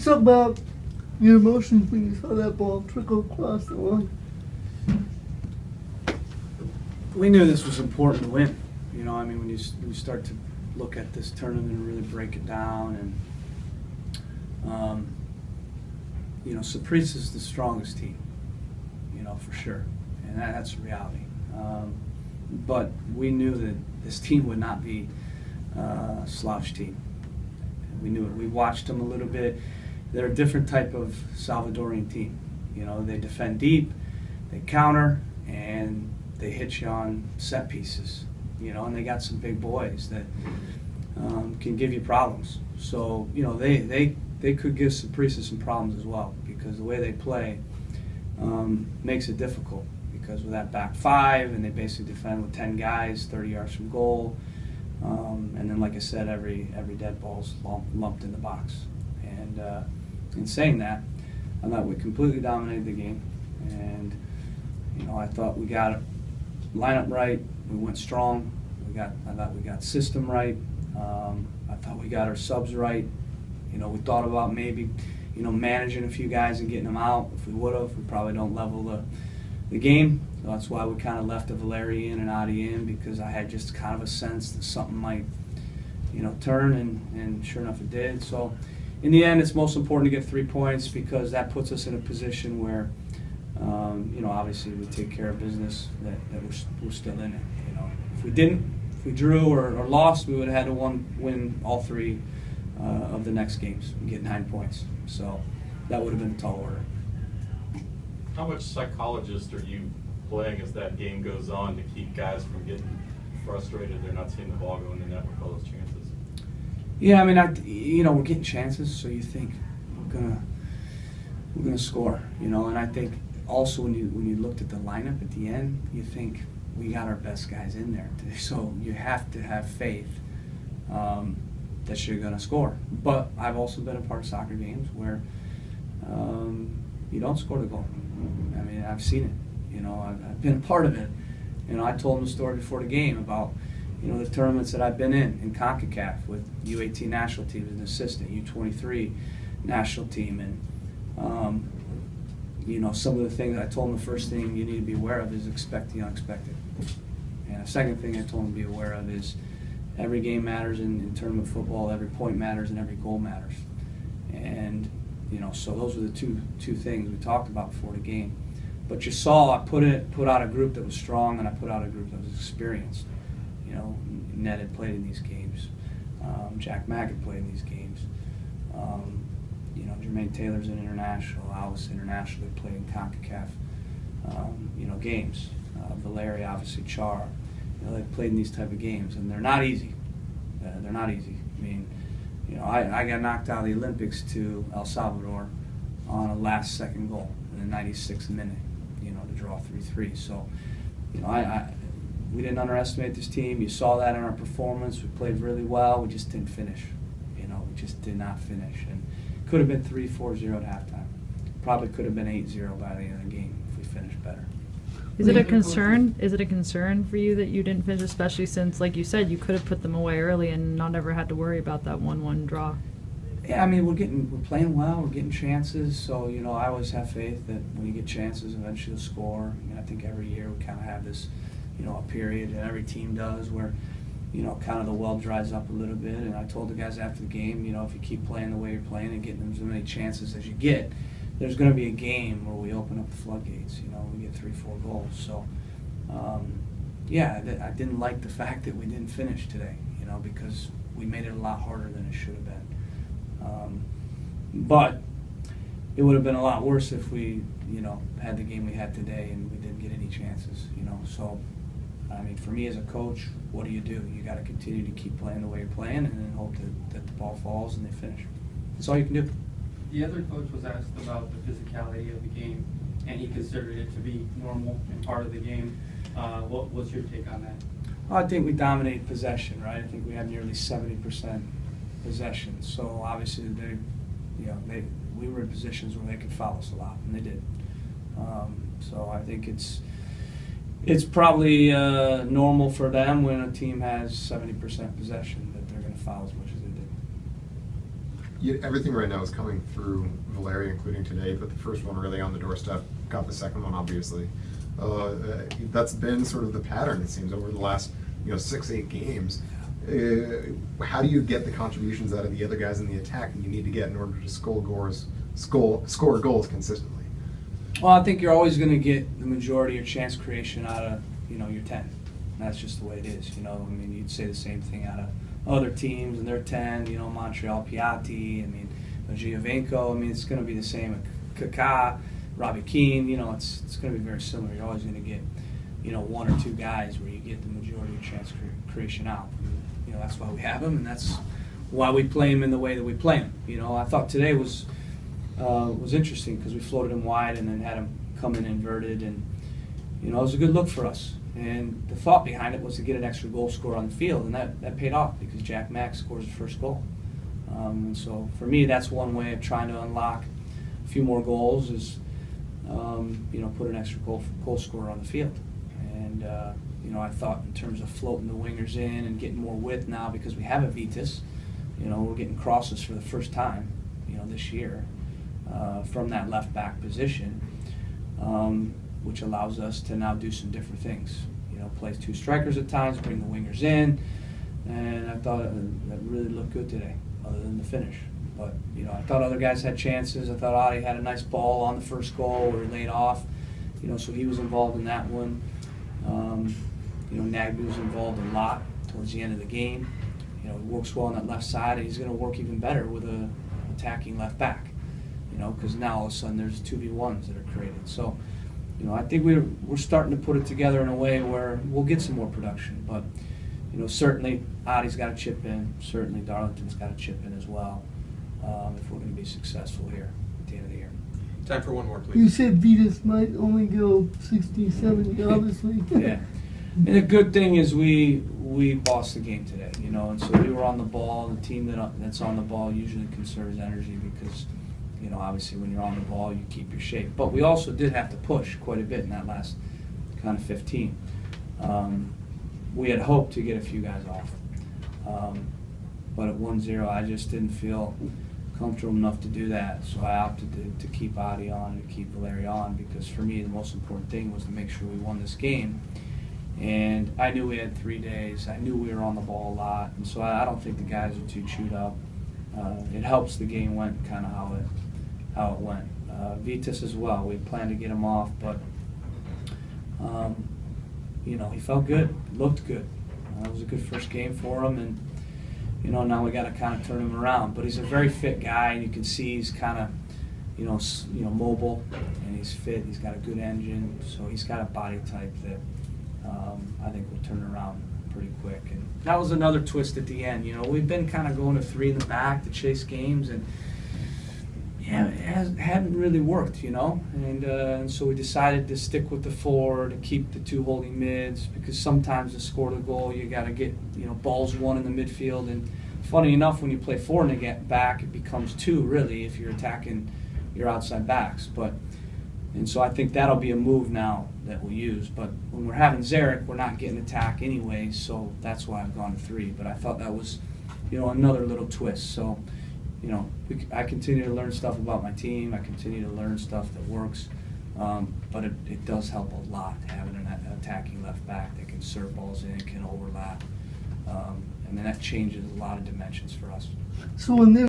talk about your emotions when you saw that ball trickle across the line. We knew this was important to win. You know, I mean, when you start to look at this tournament and really break it down, and you know, Saprissa is the strongest team, you know, for sure, and that's the reality. But we knew that this team would not be a slouch team. We knew it. We watched them a little bit. They're a different type of Salvadorian team. You know, they defend deep, they counter, and they hit you on set pieces. You know, and they got some big boys that can give you problems. So, you know, they could give Saprissa some problems as well, because the way they play makes it difficult. Because with that back five, and they basically defend with 10 guys, 30 yards from goal, and then, like I said, every dead ball's lumped in the box. And in saying that, I thought we completely dominated the game, and you know, I thought we got lineup right. We went strong. I thought we got system right. I thought we got our subs right. You know, we thought about maybe, you know, managing a few guys and getting them out. If we would have, we probably don't level the game. So that's why we kind of left a Valeri in and Adi in, because I had just kind of a sense that something might, you know, turn, and sure enough it did. So in the end, it's most important to get 3 points, because that puts us in a position where, you know, obviously we take care of business, that we're still in it. You know, if we didn't, if we drew or lost, we would have had to win all three of the next games and get 9 points. So that would have been a tall order. How much psychologist are you playing as that game goes on to keep guys from getting frustrated? They're not seeing the ball go in the net with all those chances. Yeah, I mean, you know, we're getting chances, so you think we're gonna score, you know. And I think also when you looked at the lineup at the end, you think we got our best guys in there, so you have to have faith that you're gonna score. But I've also been a part of soccer games where you don't score the goal. I mean, I've seen it. You know, I've been a part of it. You know, I told them the story before the game about, you know, the tournaments that I've been in CONCACAF with U18 national team as an assistant, U23 national team, and you know, some of the things I told them, the first thing you need to be aware of is expect the unexpected. And the second thing I told them to be aware of is every game matters in tournament football, every point matters, and every goal matters. And you know, so those were the two things we talked about before the game. But you saw I put out a group that was strong, and I put out a group that was experienced. You know, Ned had played in these games. Jack Mack had played in these games. You know, Jermaine Taylor's an international. Alice internationally played in CONCACAF. You know, games. Valeri, obviously, Char. You know, they've played in these type of games, and they're not easy. They're not easy. I mean, you know, I got knocked out of the Olympics to El Salvador on a last-second goal in the 96th minute. You know, to draw 3-3. So, you know, we didn't underestimate this team. You saw that in our performance. We played really well. We just didn't finish. You know, we just did not finish. And it could have been 3-4-0 at halftime. Probably could have been 8-0 by the end of the game if we finished better. Is it a concern? Is it a concern for you that you didn't finish, especially since, like you said, you could have put them away early and not ever had to worry about that 1-1 draw? Yeah, I mean, we're playing well. We're getting chances. So, you know, I always have faith that when you get chances, eventually you'll score. I mean, I think every year we kind of have this, you know, a period, and every team does, where, you know, kind of the well dries up a little bit. And I told the guys after the game, you know, if you keep playing the way you're playing and getting as many chances as you get, there's going to be a game where we open up the floodgates. You know, we get 3-4 goals. So, yeah, I didn't like the fact that we didn't finish today, you know, because we made it a lot harder than it should have been. But it would have been a lot worse if we, you know, had the game we had today and we didn't get any chances, you know. So, I mean, for me as a coach, what do? You got to continue to keep playing the way you're playing, and then hope that the ball falls and they finish. That's all you can do. The other coach was asked about the physicality of the game, and he considered it to be normal and part of the game. What's your take on that? Well, I think we dominated possession, right? I think we had nearly 70% possession. So obviously, we were in positions where they could foul us a lot, and they did. So I think it's probably normal for them when a team has 70% possession that they're going to foul as much as they did. everything right now is coming through Valeria, including today, but the first one really on the doorstep, got the second one, obviously. That's been sort of the pattern, it seems, over the last 6-8 games. How do you get the contributions out of the other guys in the attack that you need to get in order to score goals consistently? Well, I think you're always going to get the majority of chance creation out of your 10. That's just the way it is. I mean, you'd say the same thing out of other teams and their 10. Montreal Piatti. I mean, Giovinco. I mean, it's going to be the same. Kaká, Robbie Keane. It's going to be very similar. You're always going to get one or two guys where you get the majority of chance creation out. That's why we have them, and that's why we play them in the way that we play them. I thought today was interesting because we floated him wide and then had him come in inverted, and it was a good look for us. And the thought behind it was to get an extra goal scorer on the field, and that paid off because Jack Mack scores the first goal. And so for me, that's one way of trying to unlock a few more goals is put an extra goal scorer on the field. And I thought in terms of floating the wingers in and getting more width now because we have a Vitas. We're getting crosses for the first time, this year from that left back position, which allows us to now do some different things. Play two strikers at times, bring the wingers in, and I thought that really looked good today, other than the finish. But I thought other guys had chances. I thought Adi had a nice ball on the first goal where he laid off, so he was involved in that one. Nagby was involved a lot towards the end of the game. He works well on that left side, and he's going to work even better with a attacking left back. Because now all of a sudden there's 2v1s that are created. So, I think we're starting to put it together in a way where we'll get some more production. But, certainly Adi's got to chip in. Certainly Darlington's got to chip in as well if we're going to be successful here at the end of the year. Time for one more, please. You said Vitas might only go 60, 70, obviously. Yeah. And the good thing is we bossed the game today, and so we were on the ball. The team that's on the ball usually conserves energy because, obviously when you're on the ball, you keep your shape. But we also did have to push quite a bit in that last kind of 15. We had hoped to get a few guys off. But at 1-0, I just didn't feel comfortable enough to do that. So I opted to keep Adi on and keep Valeria on because for me the most important thing was to make sure we won this game. And I knew we had 3 days. I knew we were on the ball a lot. And so I don't think the guys are too chewed up. It helps the game went kind of how it went. Vitas as well. We planned to get him off, but he felt good, looked good. It was a good first game for him, and now we got to kind of turn him around. But he's a very fit guy, and you can see he's kind of mobile, and he's fit. He's got a good engine, so he's got a body type that I think will turn around pretty quick. And that was another twist at the end. We've been kind of going to 3 in the back to chase games, and it hadn't really worked, and so we decided to stick with the 4 to keep the 2 holding mids because sometimes to score the goal you got to get balls won in the midfield, and funny enough when you play 4 in the back it becomes 2 really if you're attacking your outside backs. And so I think that'll be a move now that we'll use. But when we're having Zarek, we're not getting attack anyway, so that's why I've gone to 3. But I thought that was, another little twist. So, I continue to learn stuff about my team. I continue to learn stuff that works. But it does help a lot having an attacking left back that can serve balls in, can overlap. And then that changes a lot of dimensions for us. So when they're